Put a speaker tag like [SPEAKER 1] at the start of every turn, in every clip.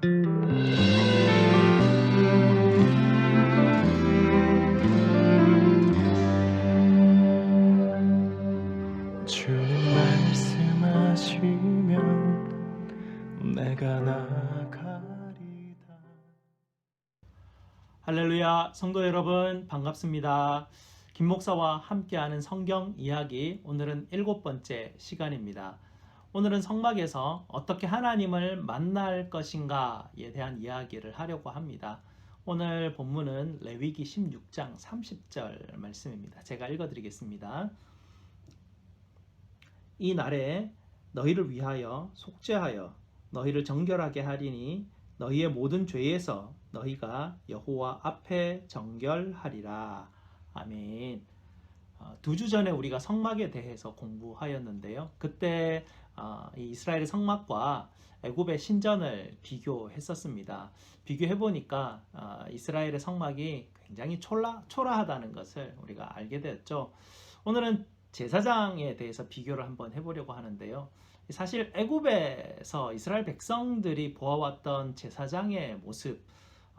[SPEAKER 1] 주님 말씀하시면 내가 나가리다.
[SPEAKER 2] 할렐루야, 성도 여러분 반갑습니다. 김 목사와 함께하는 성경 이야기, 오늘은 7번째 시간입니다. 오늘은 성막에서 어떻게 하나님을 만날 것인가에 대한 이야기를 하려고 합니다. 오늘 본문은 레위기 16장 30절 말씀입니다. 제가 읽어드리겠습니다. 이 날에 너희를 위하여 속죄하여 너희를 정결하게 하리니 너희의 모든 죄에서 너희가 여호와 앞에 정결하리라. 아멘. 2주 전에 우리가 성막에 대해서 공부하였는데요. 그때 이 이스라엘의 성막과 애굽의 신전을 비교했었습니다. 비교해보니까 이스라엘의 성막이 굉장히 초라하다는 것을 우리가 알게 되었죠. 오늘은 제사장에 대해서 비교를 한번 해보려고 하는데요. 사실 애굽에서 이스라엘 백성들이 보아왔던 제사장의 모습,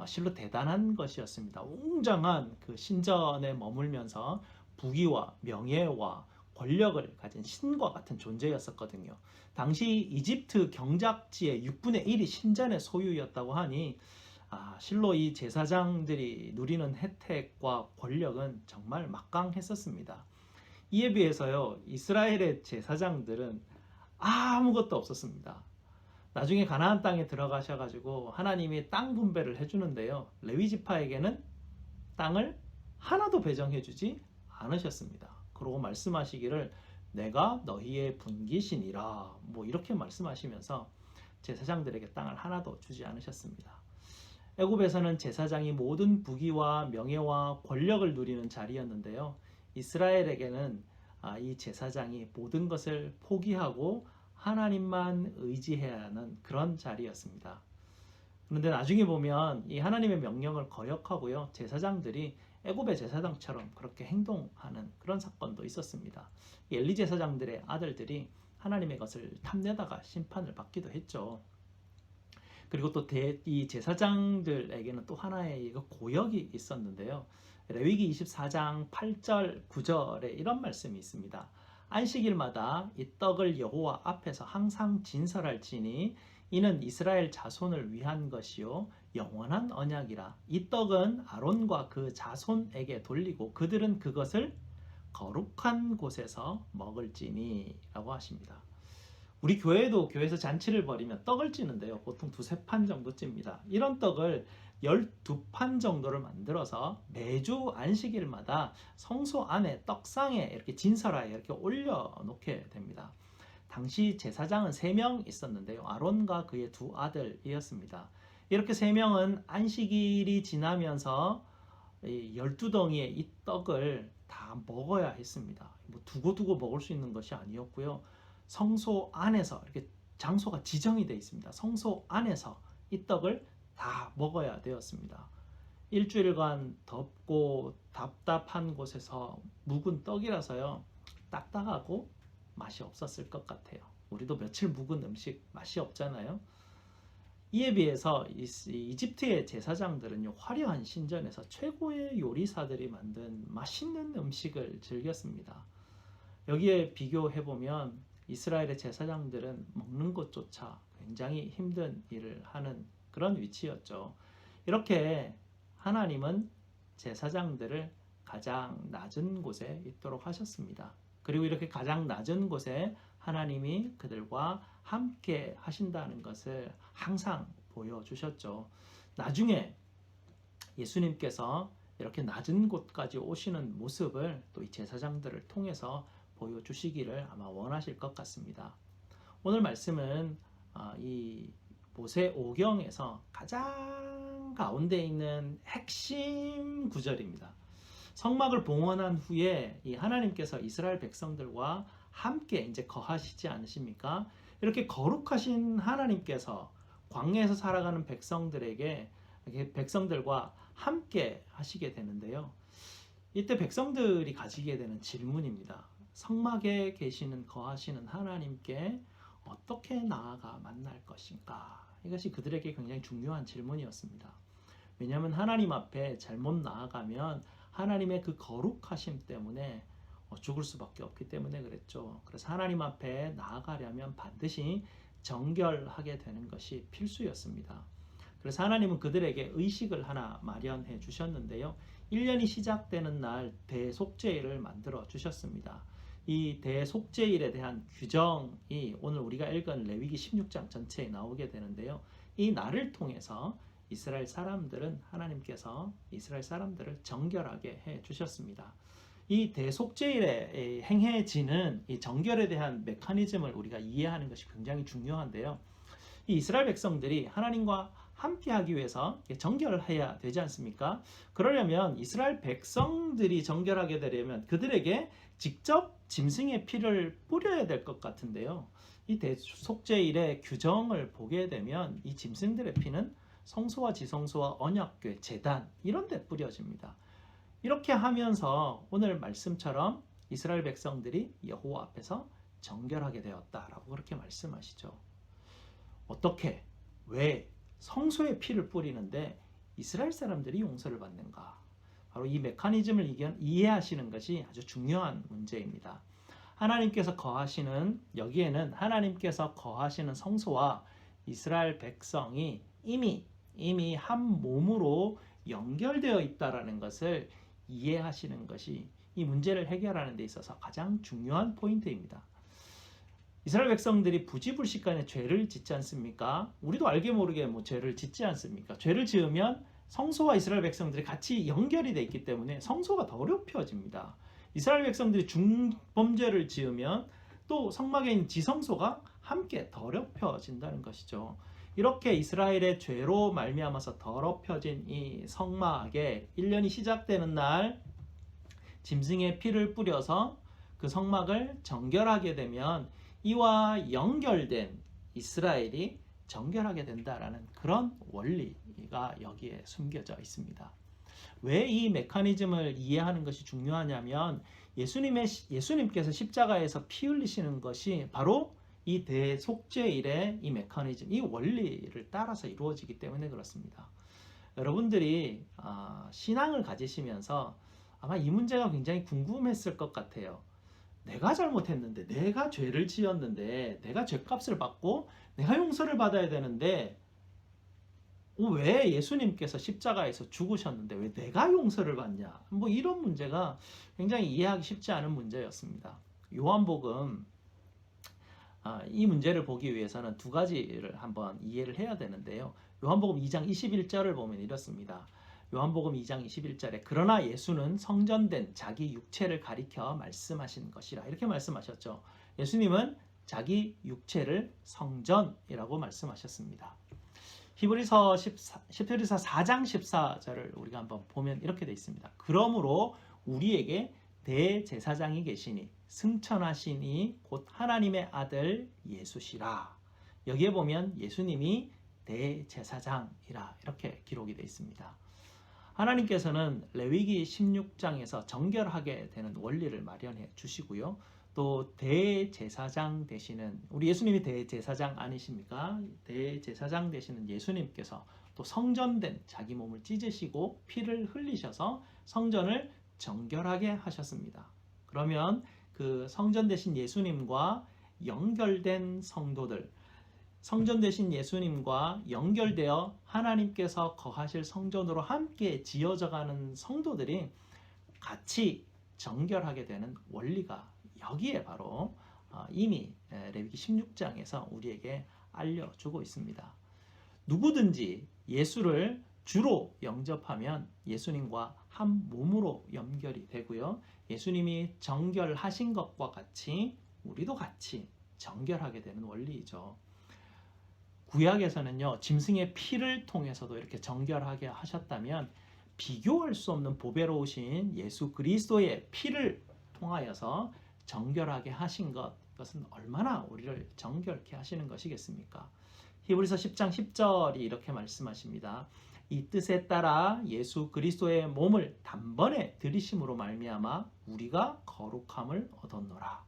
[SPEAKER 2] 실로 대단한 것이었습니다. 웅장한 그 신전에 머물면서 부귀와 명예와 권력을 가진 신과 같은 존재였었거든요. 당시 이집트 경작지의 6분의 1이 신전의 소유였다고 하니 실로 이 제사장들이 누리는 혜택과 권력은 정말 막강했었습니다. 이에 비해서요, 이스라엘의 제사장들은 아무것도 없었습니다. 나중에 가나안 땅에 들어가셔가지고 하나님이 땅 분배를 해주는데요, 레위 지파에게는 땅을 하나도 배정해주지 않으셨습니다. 그러고 말씀하시기를 내가 너희의 분깃이니라, 이렇게 말씀하시면서 제사장들에게 땅을 하나도 주지 않으셨습니다. 애굽에서는 제사장이 모든 부귀와 명예와 권력을 누리는 자리였는데요, 이스라엘에게는 이 제사장이 모든 것을 포기하고 하나님만 의지해야 하는 그런 자리였습니다. 그런데 나중에 보면 이 하나님의 명령을 거역하고요, 제사장들이 애굽의 제사장처럼 그렇게 행동하는 그런 사건도 있었습니다. 엘리 제사장들의 아들들이 하나님의 것을 탐내다가 심판을 받기도 했죠. 그리고 또 이 제사장들에게는 또 하나의 고역이 있었는데요. 레위기 24장 8절 9절에 이런 말씀이 있습니다. 안식일마다 이 떡을 여호와 앞에서 항상 진설할지니 이는 이스라엘 자손을 위한 것이요 영원한 언약이라. 이 떡은 아론과 그 자손에게 돌리고 그들은 그것을 거룩한 곳에서 먹을지니 라고 하십니다. 우리 교회도 교회에서 잔치를 벌이면 떡을 찌는데요, 보통 2-3판 정도 찝니다. 이런 떡을 12판 정도를 만들어서 매주 안식일마다 성소 안에 떡상에 이렇게 진설하에 이렇게 올려놓게 됩니다. 당시 제사장은 3명 있었는데요, 아론과 그의 2 아들이었습니다. 이렇게 3명은 안식일이 지나면서 12덩이의 이 떡을 다 먹어야 했습니다. 두고두고 먹을 수 있는 것이 아니었고요, 성소 안에서 이렇게 장소가 지정이 되어 있습니다. 성소 안에서 이 떡을 다 먹어야 되었습니다. 일주일간 덥고 답답한 곳에서 묵은 떡이라서요, 딱딱하고 맛이 없었을 것 같아요. 우리도 며칠 묵은 음식 맛이 없잖아요. 이에 비해서 이집트의 제사장들은요, 화려한 신전에서 최고의 요리사들이 만든 맛있는 음식을 즐겼습니다. 여기에 비교해보면 이스라엘의 제사장들은 먹는 것조차 굉장히 힘든 일을 하는 그런 위치였죠. 이렇게 하나님은 제사장들을 가장 낮은 곳에 있도록 하셨습니다. 그리고 이렇게 가장 낮은 곳에 하나님이 그들과 함께 하신다는 것을 항상 보여주셨죠. 나중에 예수님께서 이렇게 낮은 곳까지 오시는 모습을 또 이 제사장들을 통해서 보여주시기를 아마 원하실 것 같습니다. 오늘 말씀은 이 모세오경에서 가장 가운데 있는 핵심 구절입니다. 성막을 봉헌한 후에 이 하나님께서 이스라엘 백성들과 함께 이제 거하시지 않으십니까? 이렇게 거룩하신 하나님께서 광야에서 살아가는 백성들과 함께 하시게 되는데요. 이때 백성들이 가지게 되는 질문입니다. 성막에 계시는 거하시는 하나님께 어떻게 나아가 만날 것인가? 이것이 그들에게 굉장히 중요한 질문이었습니다. 왜냐하면 하나님 앞에 잘못 나아가면 하나님의 그 거룩하심 때문에 죽을 수밖에 없기 때문에 그랬죠. 그래서 하나님 앞에 나아가려면 반드시 정결하게 되는 것이 필수였습니다. 그래서 하나님은 그들에게 의식을 하나 마련해 주셨는데요. 1년이 시작되는 날 대속죄일을 만들어 주셨습니다. 이 대속죄일에 대한 규정이 오늘 우리가 읽은 레위기 16장 전체에 나오게 되는데요. 이 날을 통해서 이스라엘 사람들은 하나님께서 이스라엘 사람들을 정결하게 해 주셨습니다. 이 대속죄일에 행해지는 이 정결에 대한 메커니즘을 우리가 이해하는 것이 굉장히 중요한데요. 이 이스라엘 백성들이 하나님과 함께하기 위해서 정결해야 되지 않습니까? 그러려면 이스라엘 백성들이 정결하게 되려면 그들에게 직접 짐승의 피를 뿌려야 될 것 같은데요. 이 대속죄일의 규정을 보게 되면 이 짐승들의 피는 성소와 지성소와 언약궤, 제단 이런 데 뿌려집니다. 이렇게 하면서 오늘 말씀처럼 이스라엘 백성들이 여호와 앞에서 정결하게 되었다라고 그렇게 말씀하시죠. 어떻게? 왜? 성소의 피를 뿌리는데 이스라엘 사람들이 용서를 받는가? 바로 이 메커니즘을 이해하시는 것이 아주 중요한 문제입니다. 하나님께서 거하시는 여기에는 하나님께서 거하시는 성소와 이스라엘 백성이 이미 한 몸으로 연결되어 있다라는 것을 이해하시는 것이 이 문제를 해결하는 데 있어서 가장 중요한 포인트입니다. 이스라엘 백성들이 부지불식간에 죄를 짓지 않습니까? 우리도 알게 모르게 죄를 짓지 않습니까? 죄를 지으면 성소와 이스라엘 백성들이 같이 연결이 되어 있기 때문에 성소가 더럽혀집니다. 이스라엘 백성들이 중범죄를 지으면 또 성막에 있는 지성소가 함께 더럽혀진다는 것이죠. 이렇게 이스라엘의 죄로 말미암아서 더럽혀진 이 성막에 1년이 시작되는 날 짐승의 피를 뿌려서 그 성막을 정결하게 되면 이와 연결된 이스라엘이 정결하게 된다라는 그런 원리가 여기에 숨겨져 있습니다. 왜 이 메커니즘을 이해하는 것이 중요하냐면 예수님께서 십자가에서 피 흘리시는 것이 바로 이 대속죄일의 이 메커니즘, 이 원리를 따라서 이루어지기 때문에 그렇습니다. 여러분들이 신앙을 가지시면서 아마 이 문제가 굉장히 궁금했을 것 같아요. 내가 잘못했는데, 내가 죄를 지었는데, 내가 죄값을 받고 내가 용서를 받아야 되는데 왜 예수님께서 십자가에서 죽으셨는데 왜 내가 용서를 받냐? 뭐 이런 문제가 굉장히 이해하기 쉽지 않은 문제였습니다. 요한복음 이 문제를 보기 위해서는 두 가지를 한번 이해를 해야 되는데요. 요한복음 2장 21절을 보면 이렇습니다. 요한복음 2장 21절에 그러나 예수는 성전된 자기 육체를 가리켜 말씀하신 것이라 이렇게 말씀하셨죠. 예수님은 자기 육체를 성전이라고 말씀하셨습니다. 히브리서 4장 14절을 우리가 한번 보면 이렇게 되어 있습니다. 그러므로 우리에게 대제사장이 계시니 승천하시니 곧 하나님의 아들 예수시라. 여기에 보면 예수님이 대제사장이라 이렇게 기록이 되어 있습니다. 하나님께서는 레위기 16장에서 정결하게 되는 원리를 마련해 주시고요. 또 대제사장 되시는 우리 예수님이 대제사장 아니십니까? 대제사장 되시는 예수님께서 또 성전된 자기 몸을 찢으시고 피를 흘리셔서 성전을 정결하게 하셨습니다. 그러면 그 성전 되신 예수님과 연결된 성도들, 성전 되신 예수님과 연결되어 하나님께서 거하실 성전으로 함께 지어져가는 성도들이 같이 정결하게 되는 원리가 여기에 바로 이미 레위기 16장에서 우리에게 알려주고 있습니다. 누구든지 예수를 주로 영접하면 예수님과 한 몸으로 연결이 되고요. 예수님이 정결하신 것과 같이 우리도 같이 정결하게 되는 원리이죠. 구약에서는요, 짐승의 피를 통해서도 이렇게 정결하게 하셨다면 비교할 수 없는 보배로우신 예수 그리스도의 피를 통하여서 정결하게 하신 것, 이것은 얼마나 우리를 정결케 하시는 것이겠습니까? 히브리서 10장 10절이 이렇게 말씀하십니다. 이 뜻에 따라 예수 그리스도의 몸을 단번에 들이심으로 말미암아 우리가 거룩함을 얻었노라.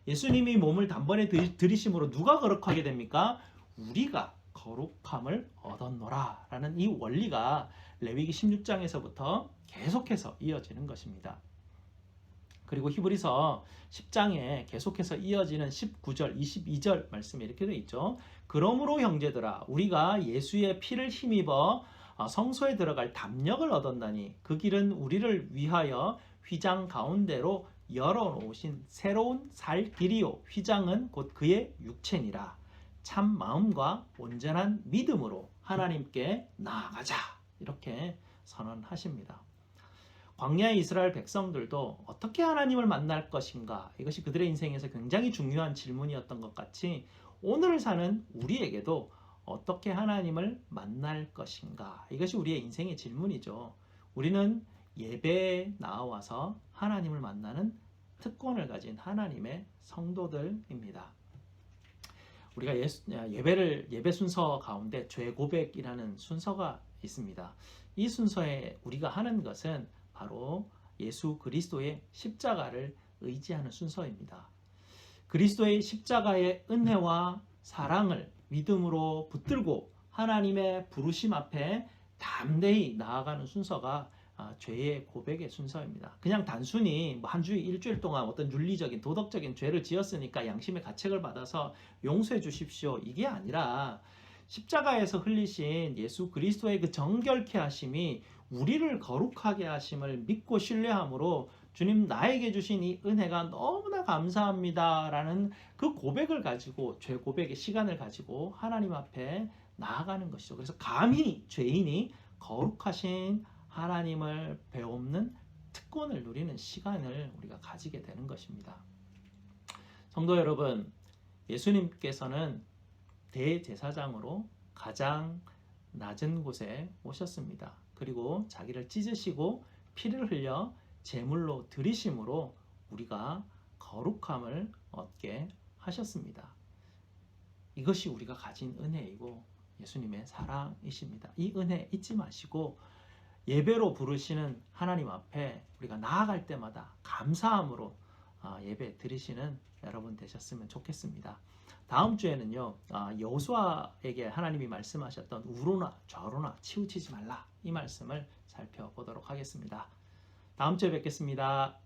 [SPEAKER 2] 예수님이 몸을 단번에 들이심으로 누가 거룩하게 됩니까? 우리가 거룩함을 얻었노라 라는 이 원리가 레위기 16장에서부터 계속해서 이어지는 것입니다. 그리고 히브리서 10장에 계속해서 이어지는 19절, 22절 말씀에 이렇게 되어 있죠. 그러므로 형제들아 우리가 예수의 피를 힘입어 성소에 들어갈 담력을 얻었나니 그 길은 우리를 위하여 휘장 가운데로 열어놓으신 새로운 살 길이요 휘장은 곧 그의 육체니라. 참 마음과 온전한 믿음으로 하나님께 나아가자 이렇게 선언하십니다. 광야의 이스라엘 백성들도 어떻게 하나님을 만날 것인가 이것이 그들의 인생에서 굉장히 중요한 질문이었던 것 같이 오늘 사는 우리에게도 어떻게 하나님을 만날 것인가 이것이 우리의 인생의 질문이죠. 우리는 예배에 나와서 하나님을 만나는 특권을 가진 하나님의 성도들입니다. 우리가 예배 순서 가운데 죄 고백이라는 순서가 있습니다. 이 순서에 우리가 하는 것은 바로 예수 그리스도의 십자가를 의지하는 순서입니다. 그리스도의 십자가의 은혜와 사랑을 믿음으로 붙들고 하나님의 부르심 앞에 담대히 나아가는 순서가 죄의 고백의 순서입니다. 그냥 단순히 한 주일 일주일 동안 어떤 윤리적인 도덕적인 죄를 지었으니까 양심의 가책을 받아서 용서해 주십시오 이게 아니라 십자가에서 흘리신 예수 그리스도의 그 정결케 하심이 우리를 거룩하게 하심을 믿고 신뢰함으로 주님 나에게 주신 이 은혜가 너무나 감사합니다 라는 그 고백을 가지고 죄 고백의 시간을 가지고 하나님 앞에 나아가는 것이죠. 그래서 감히 죄인이 거룩하신 하나님을 배우는 특권을 누리는 시간을 우리가 가지게 되는 것입니다. 성도 여러분, 예수님께서는 대제사장으로 가장 낮은 곳에 오셨습니다. 그리고 자기를 찢으시고 피를 흘려 제물로 드리심으로 우리가 거룩함을 얻게 하셨습니다. 이것이 우리가 가진 은혜이고 예수님의 사랑이십니다. 이 은혜 잊지 마시고 예배로 부르시는 하나님 앞에 우리가 나아갈 때마다 감사함으로 예배 드리시는 여러분 되셨으면 좋겠습니다. 다음 주에는요 여호수아에게 하나님이 말씀하셨던 우로나 좌로나 치우치지 말라 이 말씀을 살펴보도록 하겠습니다. 다음 주에 뵙겠습니다.